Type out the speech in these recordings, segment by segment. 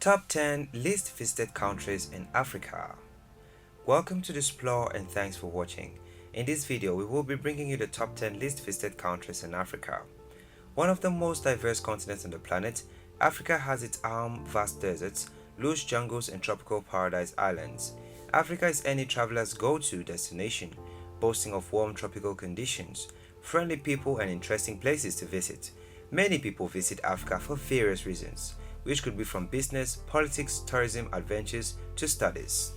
Top 10 Least Visited Countries in Africa. Welcome to Displore and thanks for watching. In this video, we will be bringing you the top 10 least visited countries in Africa. One of the most diverse continents on the planet, Africa has its vast deserts, lush jungles and tropical paradise islands. Africa is any traveler's go-to destination, boasting of warm tropical conditions, friendly people and interesting places to visit. Many people visit Africa for various reasons, which could be from business, politics, tourism, adventures, to studies.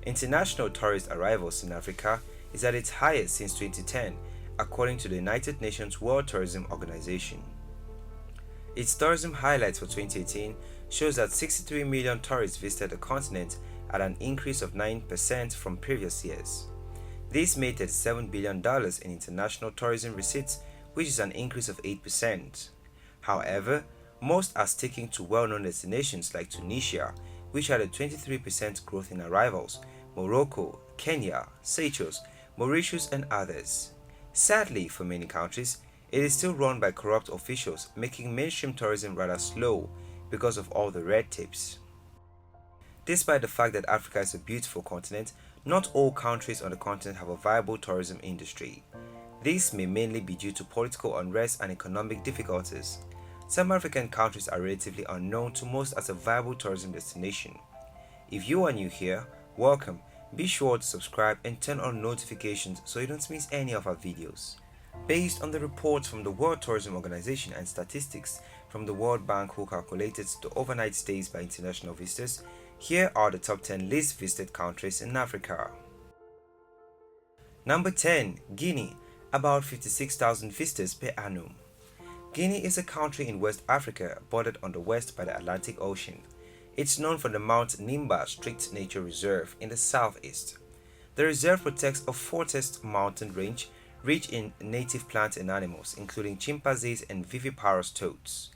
International tourist arrivals in Africa is at its highest since 2010, according to the United Nations World Tourism Organization. Its tourism highlights for 2018 shows that 63 million tourists visited the continent at an increase of 9% from previous years. This made $37 billion in international tourism receipts, which is an increase of 8%. However, most are sticking to well-known destinations like Tunisia, which had a 23% growth in arrivals, Morocco, Kenya, Seychelles, Mauritius and others. Sadly, for many countries, it is still run by corrupt officials, making mainstream tourism rather slow because of all the red tapes. Despite the fact that Africa is a beautiful continent, not all countries on the continent have a viable tourism industry. This may mainly be due to political unrest and economic difficulties. Some African countries are relatively unknown to most as a viable tourism destination. If you are new here, welcome. Be sure to subscribe and turn on notifications so you don't miss any of our videos. Based on the reports from the World Tourism Organization and statistics from the World Bank who calculated the overnight stays by international visitors, here are the top 10 least visited countries in Africa. Number 10. Guinea, about 56,000 visitors per annum. Guinea is a country in West Africa bordered on the west by the Atlantic Ocean. It's known for the Mount Nimba Strict Nature Reserve in the southeast. The reserve protects a forest mountain range rich in native plants and animals, including chimpanzees and viviparous toads.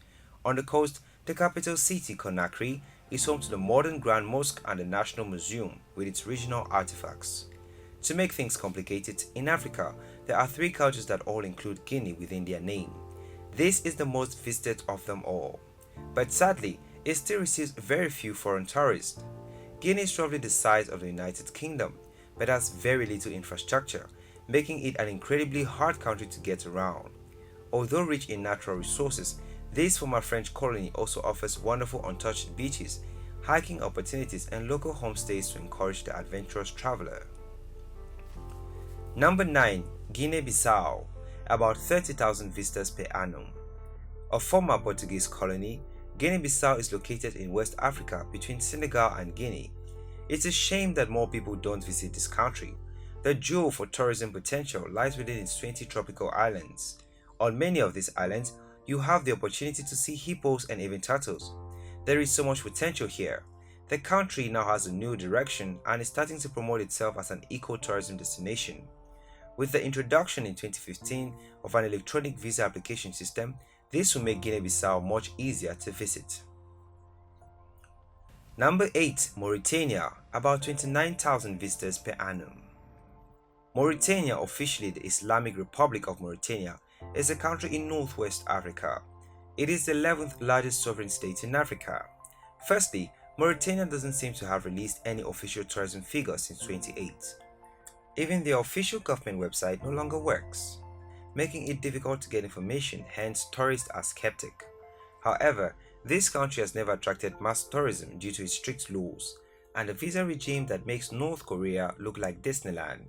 On the coast, the capital city, Conakry, is home to the modern Grand Mosque and the National Museum with its regional artifacts. To make things complicated, in Africa, there are 3 cultures that all include Guinea within their name. This is the most visited of them all, but sadly, it still receives very few foreign tourists. Guinea is roughly the size of the United Kingdom, but has very little infrastructure, making it an incredibly hard country to get around. Although rich in natural resources, this former French colony also offers wonderful untouched beaches, hiking opportunities and local homestays to encourage the adventurous traveler. Number 9. GuineaBissau, about 30,000 visitors per annum. A former Portuguese colony, GuineaBissau is located in West Africa between Senegal and Guinea. It's a shame that more people don't visit this country. The jewel for tourism potential lies within its 20 tropical islands. On many of these islands, you have the opportunity to see hippos and even turtles. There is so much potential here. The country now has a new direction and is starting to promote itself as an eco-tourism destination. With the introduction in 2015 of an electronic visa application system, this will make Guinea-Bissau much easier to visit. Number 8. Mauritania, about 29,000 visitors per annum. Mauritania, officially the Islamic Republic of Mauritania, is a country in northwest Africa. It is the 11th largest sovereign state in Africa. Firstly, Mauritania doesn't seem to have released any official tourism figures since 2008. Even their official government website no longer works, making it difficult to get information, hence tourists are skeptic. However, this country has never attracted mass tourism due to its strict laws and a visa regime that makes North Korea look like Disneyland.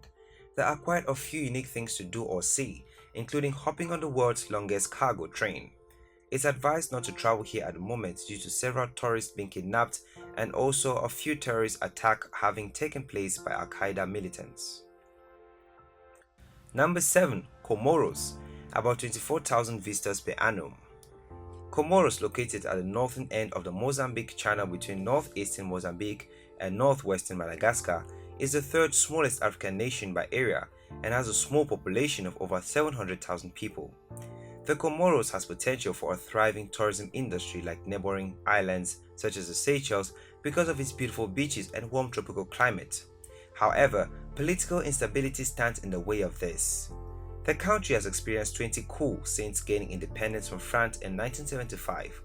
There are quite a few unique things to do or see, including hopping on the world's longest cargo train. It's advised not to travel here at the moment due to several tourists being kidnapped and also a few terrorist attacks having taken place by Al-Qaeda militants. Number 7. Comoros, about 24,000 visitors per annum. Comoros, located at the northern end of the Mozambique Channel between northeastern Mozambique and northwestern Madagascar, is the 3rd smallest African nation by area and has a small population of over 700,000 people. The Comoros has potential for a thriving tourism industry like neighboring islands such as the Seychelles because of its beautiful beaches and warm tropical climate. However, political instability stands in the way of this. The country has experienced 20 coups since gaining independence from France in 1975.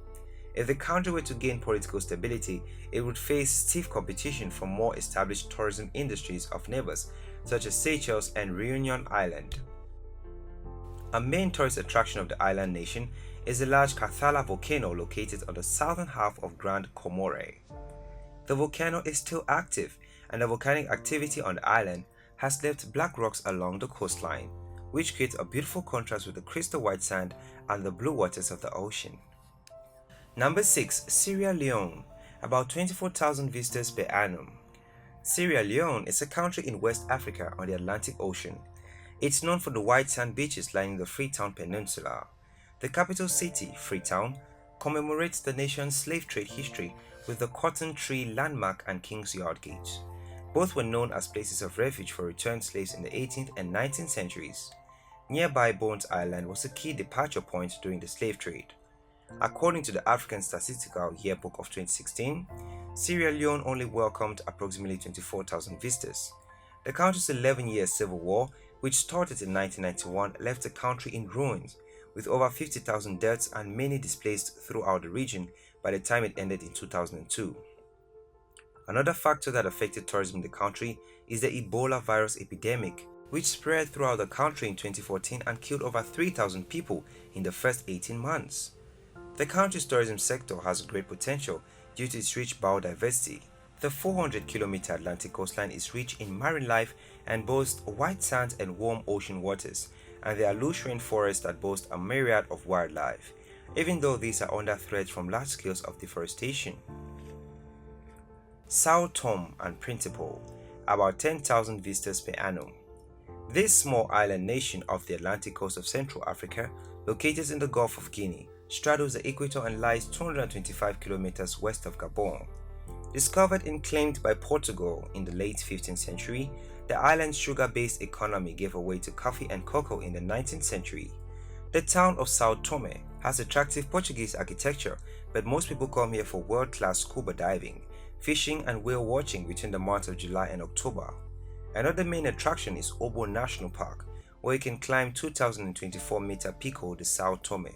If the country were to gain political stability, it would face stiff competition from more established tourism industries of neighbors such as Seychelles and Reunion Island. A main tourist attraction of the island nation is the large Kathala volcano located on the southern half of Grand Comore. The volcano is still active, and the volcanic activity on the island has left black rocks along the coastline, which creates a beautiful contrast with the crystal white sand and the blue waters of the ocean. Number 6. Sierra Leone, about 24,000 visitors per annum. Sierra Leone is a country in West Africa on the Atlantic Ocean. It's known for the white sand beaches lining the Freetown Peninsula. The capital city, Freetown, commemorates the nation's slave trade history with the Cotton Tree Landmark and King's Yard Gate. Both were known as places of refuge for returned slaves in the 18th and 19th centuries. Nearby Bones Island was a key departure point during the slave trade. According to the African Statistical Yearbook of 2016, Sierra Leone only welcomed approximately 24,000 visitors. The country's 11-year civil war, which started in 1991, left the country in ruins, with over 50,000 deaths and many displaced throughout the region by the time it ended in 2002. Another factor that affected tourism in the country is the Ebola virus epidemic, which spread throughout the country in 2014 and killed over 3,000 people in the first 18 months. The country's tourism sector has great potential due to its rich biodiversity. The 400-kilometer Atlantic coastline is rich in marine life and boasts white sands and warm ocean waters, and there are lush rainforests that boast a myriad of wildlife, even though these are under threat from large scales of deforestation. Sao Tome and Principe, about 10,000 visitors per annum. This small island nation off the Atlantic coast of Central Africa, located in the Gulf of Guinea, straddles the equator and lies 225 kilometers west of Gabon. Discovered and claimed by Portugal in the late 15th century, the island's sugar-based economy gave way to coffee and cocoa in the 19th century. The town of Sao Tome has attractive Portuguese architecture, but most people come here for world-class scuba diving, fishing and whale watching between the months of July and October. Another main attraction is Obo National Park, where you can climb 2,024-meter Pico de Sao Tome,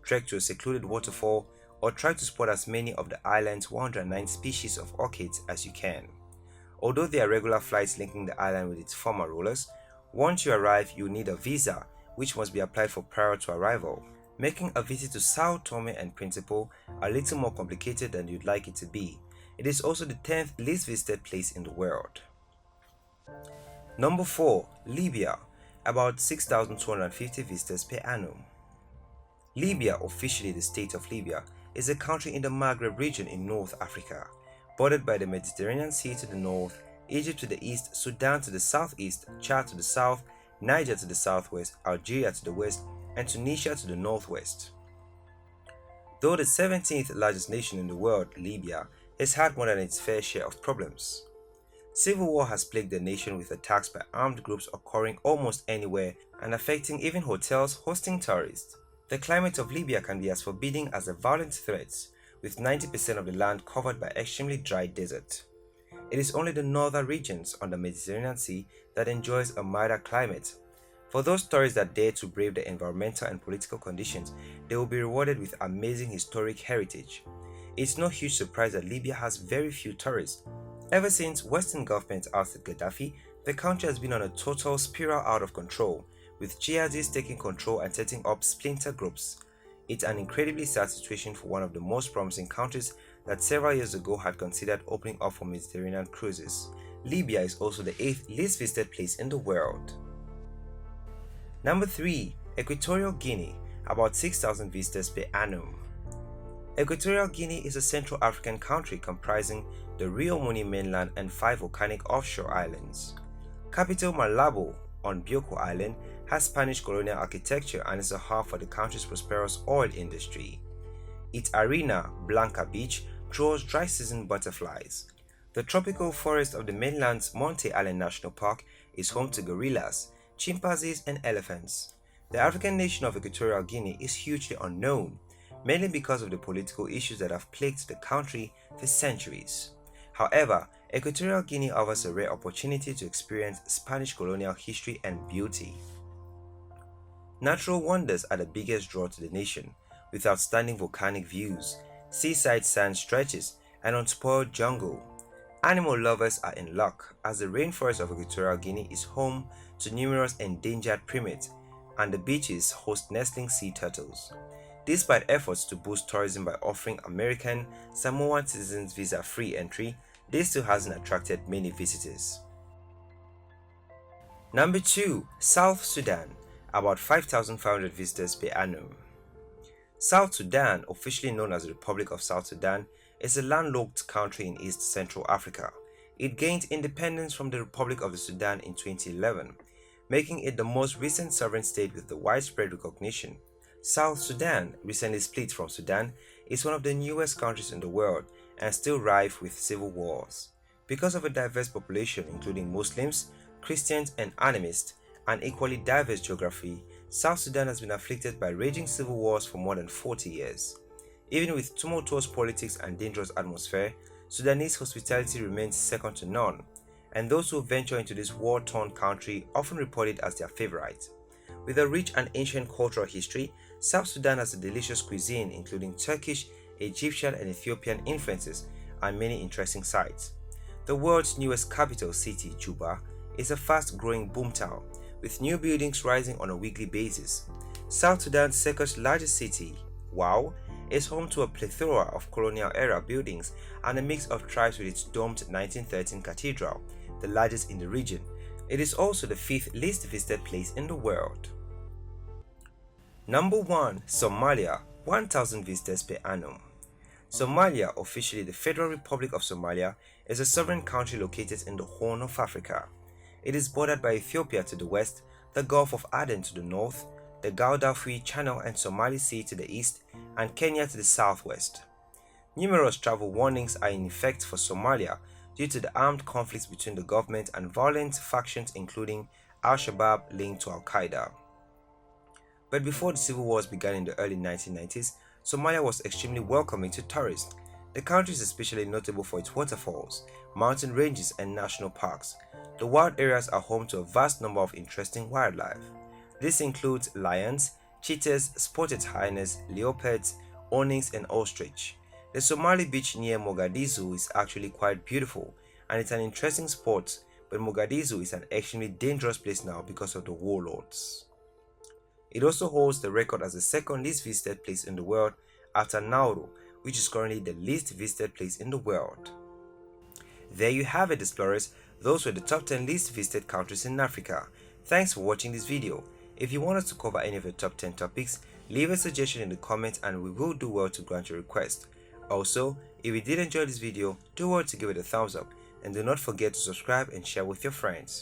trek to a secluded waterfall, or try to spot as many of the island's 109 species of orchids as you can. Although there are regular flights linking the island with its former rulers, once you arrive you need a visa, which must be applied for prior to arrival, making a visit to Sao Tome and Principe a little more complicated than you'd like it to be. It is also the 10th least visited place in the world. Number 4. Libya, about 6,250 visitors per annum. Libya, officially the state of Libya, is a country in the Maghreb region in North Africa, bordered by the Mediterranean Sea to the north, Egypt to the east, Sudan to the southeast, Chad to the south, Niger to the southwest, Algeria to the west, and Tunisia to the northwest. Though the 17th largest nation in the world, Libya has had more than its fair share of problems. Civil war has plagued the nation with attacks by armed groups occurring almost anywhere and affecting even hotels hosting tourists. The climate of Libya can be as forbidding as the violent threats, with 90% of the land covered by extremely dry desert. It is only the northern regions on the Mediterranean Sea that enjoys a milder climate. For those tourists that dare to brave the environmental and political conditions, they will be rewarded with amazing historic heritage. It's no huge surprise that Libya has very few tourists. Ever since Western governments ousted Gaddafi, the country has been on a total spiral out of control, with jihadists taking control and setting up splinter groups. It's an incredibly sad situation for one of the most promising countries that several years ago had considered opening up for Mediterranean cruises. Libya is also the 8th least visited place in the world. Number 3. Equatorial Guinea, about 6,000 visitors per annum. Equatorial Guinea is a Central African country comprising the Rio Muni mainland and 5 volcanic offshore islands. Capital Malabo on Bioko Island has Spanish colonial architecture and is a hub for the country's prosperous oil industry. Its Arena Blanca beach draws dry season butterflies. The tropical forest of the mainland's Monte Island National Park is home to gorillas, chimpanzees and elephants. The African nation of Equatorial Guinea is hugely unknown, mainly because of the political issues that have plagued the country for centuries. However, Equatorial Guinea offers a rare opportunity to experience Spanish colonial history and beauty. Natural wonders are the biggest draw to the nation, with outstanding volcanic views. seaside sand stretches, and unspoiled jungle. Animal lovers are in luck as the rainforest of Equatorial Guinea is home to numerous endangered primates and the beaches host nestling sea turtles. Despite efforts to boost tourism by offering American Samoan citizens visa-free entry, this still hasn't attracted many visitors. Number 2. South Sudan, about 5,500 visitors per annum. South Sudan, officially known as the Republic of South Sudan, is a landlocked country in East Central Africa. It gained independence from the Republic of the Sudan in 2011, making it the most recent sovereign state with the widespread recognition. South Sudan, recently split from Sudan, is one of the newest countries in the world and still rife with civil wars. Because of a diverse population including Muslims, Christians and animists, and equally diverse geography, South Sudan has been afflicted by raging civil wars for more than 40 years. Even with tumultuous politics and dangerous atmosphere, Sudanese hospitality remains second to none, and those who venture into this war-torn country often report it as their favorite. With a rich and ancient cultural history, South Sudan has a delicious cuisine including Turkish, Egyptian and Ethiopian influences and many interesting sites. The world's newest capital city, Juba, is a fast-growing boomtown, with new buildings rising on a weekly basis. South Sudan's second largest city, Wau, is home to a plethora of colonial-era buildings and a mix of tribes with its domed 1913 cathedral, the largest in the region. It is also the 5th least visited place in the world. Number 1. Somalia, 1,000 visitors per annum. Somalia, officially the Federal Republic of Somalia, is a sovereign country located in the Horn of Africa. It is bordered by Ethiopia to the west, the Gulf of Aden to the north, the Gaddafi Channel and Somali Sea to the east, and Kenya to the southwest. Numerous travel warnings are in effect for Somalia due to the armed conflicts between the government and violent factions including Al-Shabaab linked to Al-Qaeda. But before the civil wars began in the early 1990s, Somalia was extremely welcoming to tourists. The country is especially notable for its waterfalls, mountain ranges and national parks. The wild areas are home to a vast number of interesting wildlife. This includes lions, cheetahs, spotted hyenas, leopards, onyx and ostrich. The Somali beach near Mogadishu is actually quite beautiful and it's an interesting spot, but Mogadishu is an extremely dangerous place now because of the warlords. It also holds the record as the second least visited place in the world after Nauru, which is currently the least visited place in the world. There you have it, explorers. Those were the top 10 least visited countries in Africa. Thanks for watching this video. If you want us to cover any of the top 10 topics, leave a suggestion in the comments and we will do well to grant your request. Also, if you did enjoy this video, do well to give it a thumbs up and do not forget to subscribe and share with your friends.